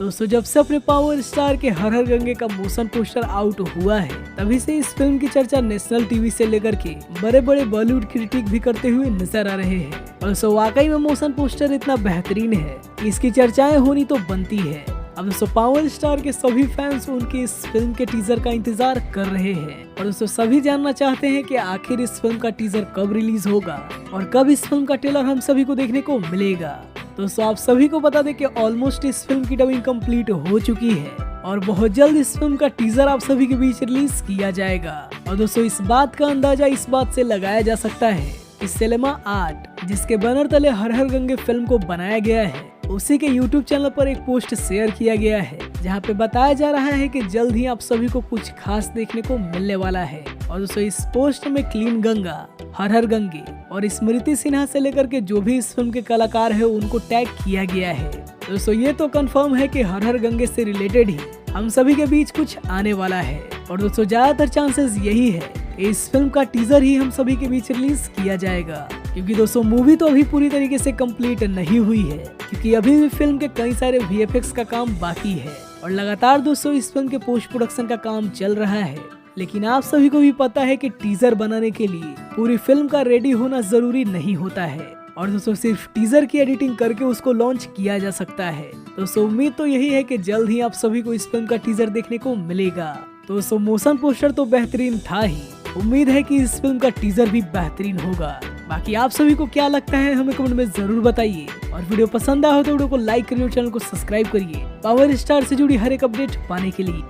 दोस्तों जब से अपने पावर स्टार के हर हर गंगे का मोशन पोस्टर आउट हुआ है तभी से इस फिल्म की चर्चा नेशनल टीवी से लेकर के बड़े बड़े बॉलीवुड क्रिटिक भी करते हुए नजर आ रहे हैं। और दोस्तों वाकई में मोशन पोस्टर इतना बेहतरीन है कि इसकी चर्चाएं होनी तो बनती है। अब दोस्तों पावर स्टार के सभी फैंस उनकी इस फिल्म के टीजर का इंतजार कर रहे हैं और दोस्तों सभी जानना चाहते हैं कि आखिर इस फिल्म का टीजर कब रिलीज होगा और कब इस फिल्म का ट्रेलर हम सभी को देखने को मिलेगा। दोस्तों आप सभी को बता दें कि ऑलमोस्ट इस फिल्म की डबिंग कंप्लीट हो चुकी है और बहुत जल्द इस फिल्म का टीजर आप सभी के बीच रिलीज किया जाएगा। और दोस्तों इस बात का अंदाजा इस बात से लगाया जा सकता है कि सिनेमा आर्ट जिसके बैनर तले हर हर गंगे फिल्म को बनाया गया है उसी के YouTube चैनल पर एक पोस्ट शेयर किया गया है जहां पे बताया जा रहा है कि जल्द ही आप सभी को कुछ खास देखने को मिलने वाला है। और दोस्तों इस पोस्ट में क्लीन गंगा, हर हर गंगे और स्मृति सिन्हा से लेकर के जो भी इस फिल्म के कलाकार है उनको टैग किया गया है। दोस्तों ये तो कंफर्म है कि हर हर गंगे से रिलेटेड ही हम सभी के बीच कुछ आने वाला है और दोस्तों ज्यादातर चांसेस यही है कि इस फिल्म का टीजर ही हम सभी के बीच रिलीज किया जाएगा, क्योंकि दोस्तों मूवी तो अभी पूरी तरीके से कंप्लीट नहीं हुई है क्योंकि अभी भी फिल्म के कई सारे VFX का काम बाकी है और लगातार दोस्तों इस फिल्म के पोस्ट प्रोडक्शन का काम चल रहा है। लेकिन आप सभी को भी पता है कि टीजर बनाने के लिए पूरी फिल्म का रेडी होना जरूरी नहीं होता है और दोस्तों सिर्फ टीजर की एडिटिंग करके उसको लॉन्च किया जा सकता है। दोस्तों उम्मीद तो यही है कि जल्द ही आप सभी को इस फिल्म का टीजर देखने को मिलेगा। दोस्तों मोशन पोस्टर तो बेहतरीन था ही, उम्मीद है कि इस फिल्म का टीजर भी बेहतरीन होगा। बाकी आप सभी को क्या लगता है हमें कमेंट में जरूर बताइए और वीडियो पसंद आया हो तो वीडियो को लाइक करिए और चैनल को सब्सक्राइब करिए पावर स्टार से जुड़ी हर एक अपडेट पाने के लिए।